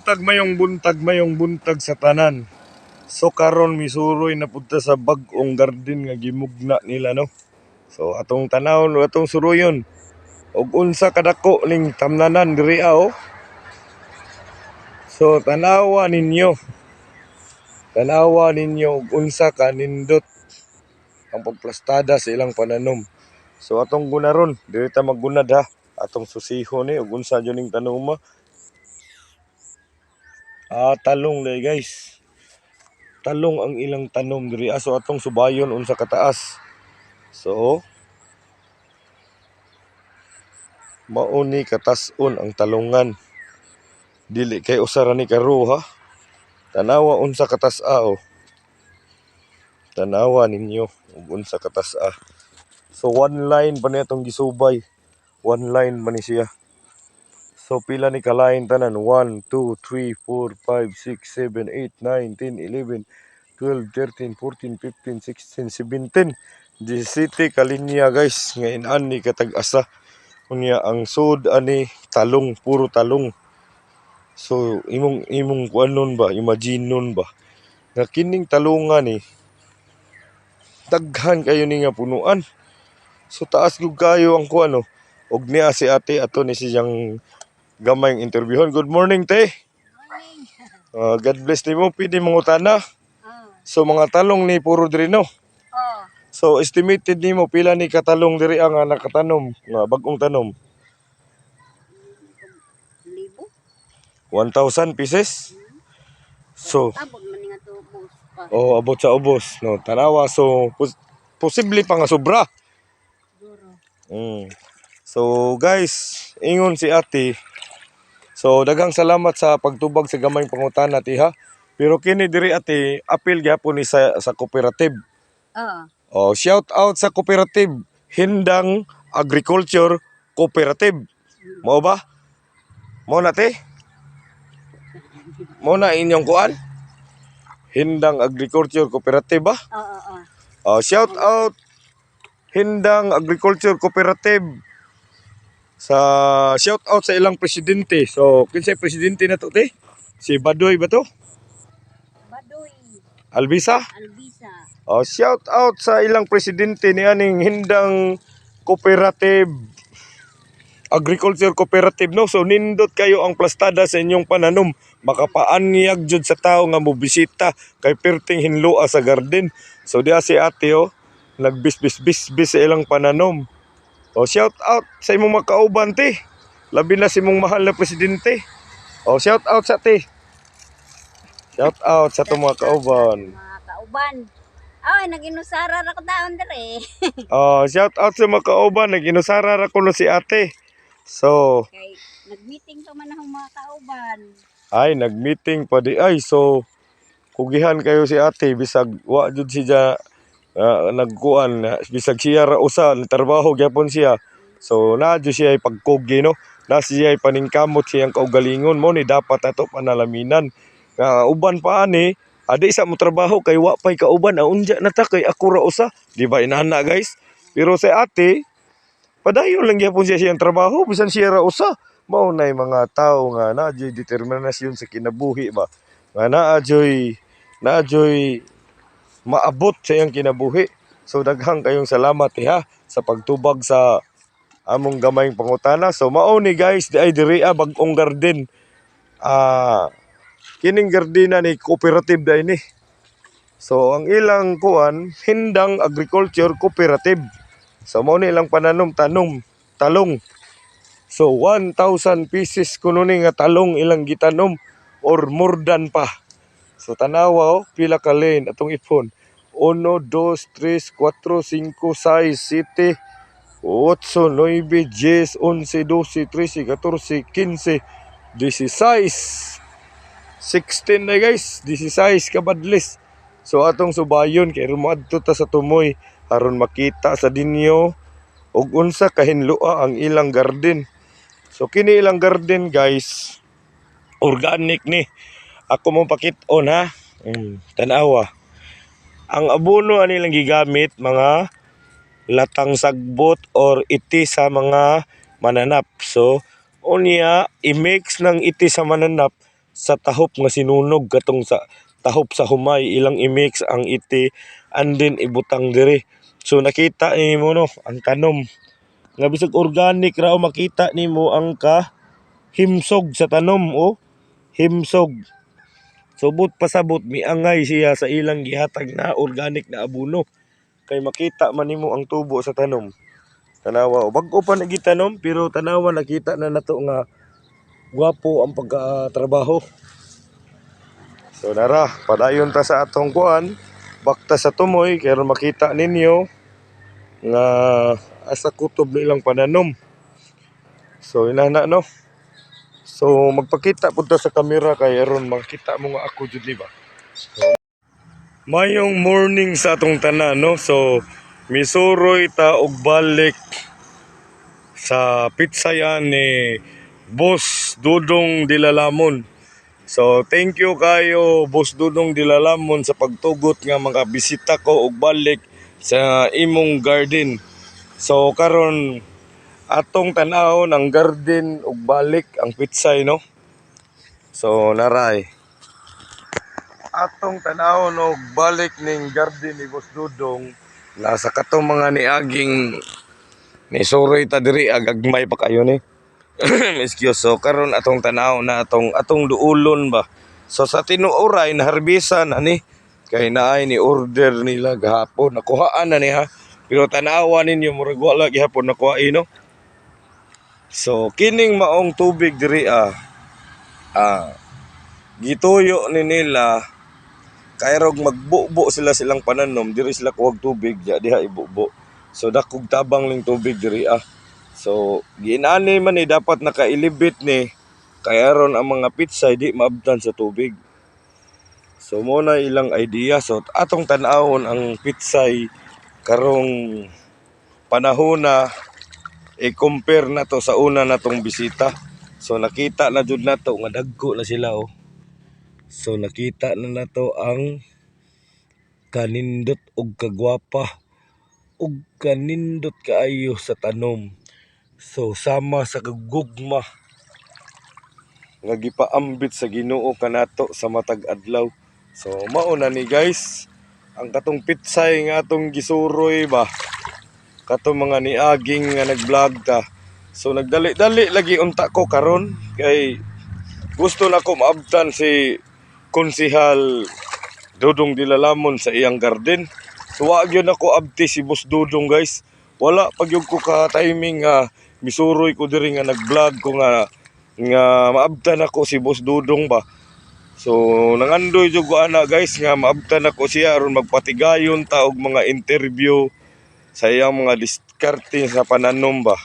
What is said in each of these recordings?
mayong buntag sa tanan. So karon misuroy na punta sa bag-ong garden nga gimugna nila no. So atong tanawon atong suruyon og unsa kadako ning tamnanan diri oh. So tanawa ninyo og unsa ka nindot ang pagplastada sa ilang pananom. So atong gunaron diri ta maggunad ha. Atong susihon ni og unsa jud ning tanuma. Talong day guys. Talong ang ilang tanom diri so atong subayon unsa kataas. So mao ni katas-on ang talongan. Dili kay usara ni karo ha. Tanawa unsa katas-a oh. Tanawa ninyo ug unsa katas-a. So one line pa ni atong gisubay. One line man ni siya. So pila ni ka-line tanan? 1, 2, 3, 4, 5, 6, 7, 8, 9, 10, 11, 12, 13, 14, 15, 16, 17, 17 kalinya guys. Ngayon ani katag-asa. Unya ang sud ani talong, puro talong. So imong kuanon ba, imagine nun ba? Nga kining talungan ni daghan kayo ni nga punuan. So taas gyud kayo ang kuano. Og niya si ate ato ni siyang gamayng interviewon. Good morning, te. Morning. God bless nimo. Pwede mangutana. So mga talong ni puro diri no. So estimated nimo pila ni katalong diri ang nakatanom nga bag-ong tanom? 1,000 pieces. So Abot man nga to boss pa. abot sa ubos no. Tanawa so posible pa nga sobra. Siguro. So guys, ingon si ate. So daghang salamat sa pagtubag sa gamayng pangutana ti ha. Pero kini diri ate apil gyapon ni sa cooperative. Shout out sa cooperative Hindang Agriculture Cooperative. Mao ba? Mao na te? Mao na inyong kuan? Hindang Agriculture Cooperative ba? Shout out Hindang Agriculture Cooperative. Shout out sa ilang presidente. So, kinsay presidente na to, te? Si Badoy ba to? Badoy. Albisa? Albisa. Shout out sa ilang presidente ni aning Hindang Cooperative Agriculture Cooperative no. So nindot kayo ang plastada sa inyong pananom. Makapaanyag jud sa tao nga mobisita kay perting hinloa sa garden. So diha si ate nagbisbis sa ilang pananom. Shout out sa imong mga kauban te. Labi na si mong mahal na presidente. Shout out sa te. Shout out sa itong mga kauban. Mga kauban. Ay, nag-inusara ra ko daon dire. Shout out sa mga kauban. Nag-inusara ra ko no si ate. So, Kay nag-meeting pa man ang mga kauban. ay nag-meeting pa di ay. So, kugihan kayo si ate bisag wa jud siya nagkuan bisag siya ra usa trabaho gyapon siya. So nadyo siya pagkugi no. Na siya paningkamot siyang kaugalingon mo ni dapat ato panalaminan. Uban pa ani adi sa mo trabaho kay wa pay kauban unja na ta kay ako ra usa. Di ba inana guys? Pero si ate padayon lang gyapon siya siyang trabaho bisan siya ra usa. Mao nay mga tawo nga nadyo determinasyon sa kinabuhi ba. Nga nadyoy maabot sa iyang kinabuhi. So daghang kayong salamat ha sa pagtubag sa among gamayng pangutana. So mao ni guys di ay diri bag-ong garden. Kining gardena ni cooperative day ni. So ang ilang kuan Hindang Agriculture Cooperative. So mao ni ilang pananom talong. So 1,000 pieces kuno ni nga talong ilang gitanom or more than pa. So tanawa pila ka lane atong ipon. 1, 2, 3, 4, 5, 6, 7, 8, 9, 10, 11, 12, 13, 14, 15, 16. 16 na guys, 16 kabadlis. So atong subayon kay rumadto ta sa tumoy aron makita sa dinyo og unsa kahinloa ang ilang garden. So kini ilang garden guys, organic ni. Ako mo pakit-on ha. Tanawa. Ang abono ani lang gigamit mga latang sagbot or iti sa mga mananap. So unya i-mix ng iti sa mananap sa tahop nga sinunog katong sa tahop sa humay ilang i-mix ang iti and then ibutang diri. So nakita nimo no ang tanom nga bisag organic raw makita nimo ang himsog sa tanom o himsog. Subot pasabot miangay siya sa ilang gihatag na organic na abono kay makita man nimo ang tubo sa tanom. Tanawa, bag-o pa nagitanom pero tanawa nakita na nato nga gwapo ang pagkatrabaho. So nara, padayon ta sa atong kuan, bakta sa tumoy kaya makita ninyo nga asa kutob nilang pananom. So inana no. So magpakita pud ta sa kamera kay aron makita mo nga ako jud di ba. So, mayong morning sa atong tanan no. So misuroy ta og balik sa pitsayan ni Boss Dudong Dilalamon. So thank you kayo Boss Dudong Dilalamon sa pagtugot nga makabisita ko og balik sa imong garden. So karon atong tan-awon ang garden ug balik ang pitsay no. So naray. Atong tan-awon og balik ning garden ni Boss Dudong nasa katong mga niaging ni suroy ta diri agagmay pa kayo ni. Excuse. So karon atong tan-aw na atong duulon ba. So sa tinuoray na harbisan ani kay naay ni order nila gahapon nakuhaan na ni ha. Pero tan-awan ninyo murag wala gihapon nakuha no. So kining maong tubig diri gituyo ni nila kay rog magbubo silang pananom diri sila kuwag tubig diha ibubo. So dakog tabang ning tubig diri So ginani man ni dapat nakailibit ni kay aron ang mga pitsay di maabtan sa tubig. So mo na ilang idea. So atong tan-awon ang pitsay karong panahon na i-compare na to sa una natong bisita. So nakita na jud nato nga dagko na sila oh. So nakita na nato ang kanindot og kagwapa og kanindot kaayo sa tanom. So sama sa kagugma nga gipaambit sa Ginoo kanato sa matag adlaw. So mao na ni guys ang katong pitsay nga atong gisuroy ba katong mga niaging nga nag-vlog ta. So nagdali-dali lagi unta ko karon kay gusto na ko maabtan si Konsehal Dudong Dilalamon sa iyang garden. So wa gyud ako abti si Boss Dudong guys. Wala pag yung ko ka timing nga misuroy ko diri nga nag-vlog ko nga maabtan ako si Boss Dudong ba. So nangandoy jud ko ana guys nga maabtan ako siya aron magpatigayon ta og mga interview sa iyang mga diskarte sa pananom ba.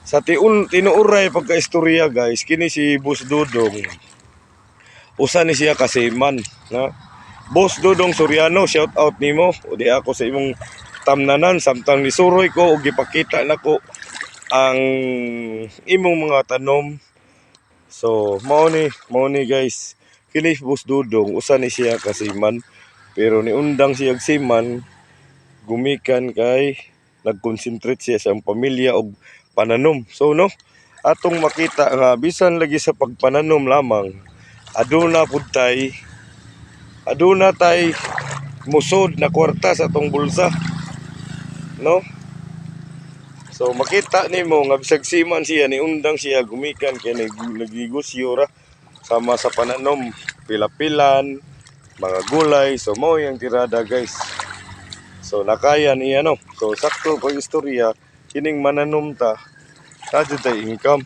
Sa tinuuray pagkaistorya guys, kini si Boss Dudong usa ni siya kasiman na Boss Dudong Soriano, shout out nimo o di ako sa imong tamnanan samtang nisuroy ko og gipakita nako ang imong mga tanom. So mao ni guys, kini Boss Dudong usa ni siya kasiman pero niundang siya siman gumikan kay nag-concentrate siya sa pamilya og pananom. So no, atong makita nga bisan lagi sa pagpananom lamang aduna tay musod na kwarta sa atong bulsa. No? So makita nimo nga bisag siman siya niundang siya gumikan kay nagigusyo ra sama sa pananom, pilapilan, mga gulay. So mao yang tirada guys. So nakaya niya no. So sakto pag istorya kining mananom ta kadto tay income.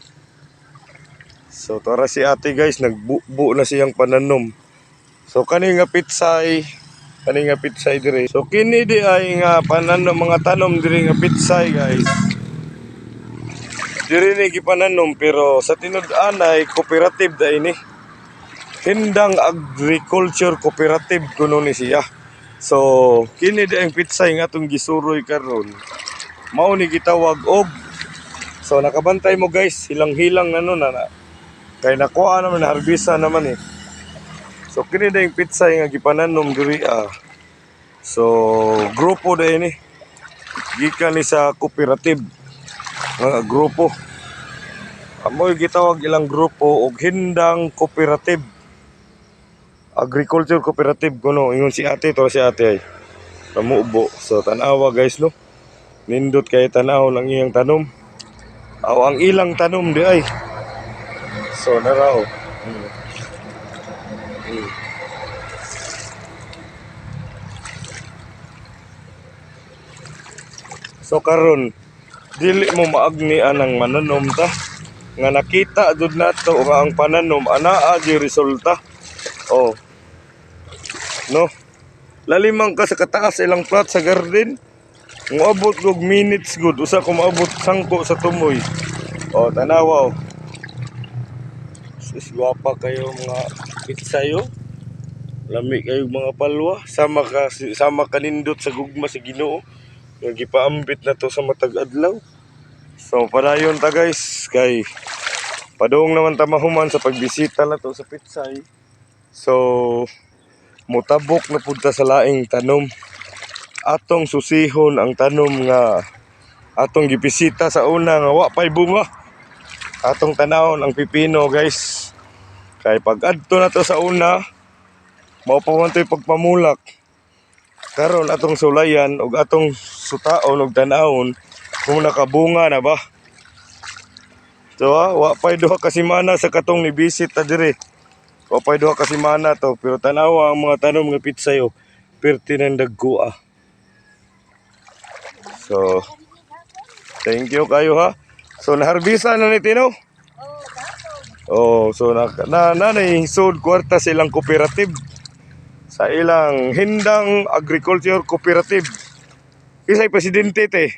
So tara si ate guys nagbubo na siyang pananom. So kani nga pitsay dire. So kini di ay nga pananom mga tanom dire nga pitsay guys. Dire ni gipananom pero sa tinud-an ay cooperative da ini. Hindang Agriculture Cooperative kuno ni siya. So kini di ang pitsay nga atong gisuroy karon. Mao ni gitawag og so nakabantay mo guys, hilang-hilang na kay nakuha naman na harbisa naman eh. So kini da yung pitsay nga gipananom diri So grupo da ini. Gikan ni sa cooperative nga grupo. Amoy gitawag ilang grupo og Hindang Cooperative. agriculture cooperative kuno ingon si ate to si ate ay namubo. So tanawa guys no. Nindot kay tanaw lang iyang tanom. Aw ang ilang tanom di ay. So naraw. So karon dili mo maagni anang mananom ta nga nakita jud nato nga ang pananom anaa di resulta. Oh. No. Lalimang ka sa kataas ilang plat sa garden. Moabot og minutes good usa ko maabot sangko sa tumoy. Oh, tanawa oh. Sus gwapa kayo mga pitsayo. Lami kayo mga palwa sama kanindot sa gugma sa Ginoo. Nga gipaambit na to sa matag adlaw. So padayon ta guys kay padung naman ta mahuman sa pagbisita na to sa Pitsay. So mutabok na pud ta sa laing tanom. Atong susihon ang tanom nga atong gibisita sa una nga wa pay bunga. Atong tanawon ang pipino guys. Kay pag adto na to sa una mao pa man to'y pagpamulak. Karon atong sulayan og atong sutaon og tanawon kung nakabunga na ba. So wa pay duha ka semana sa katong nibisit ta dire. Wa pay duha ka semana to pero tanawa ang mga tanom nga pitsayo pertineng dagko. So thank you kayo ha. So naharbisa na ni Tino. Oh, so nahisod kwarta silang cooperative sa ilang Hindang Agriculture Cooperative. Kisay presidente te.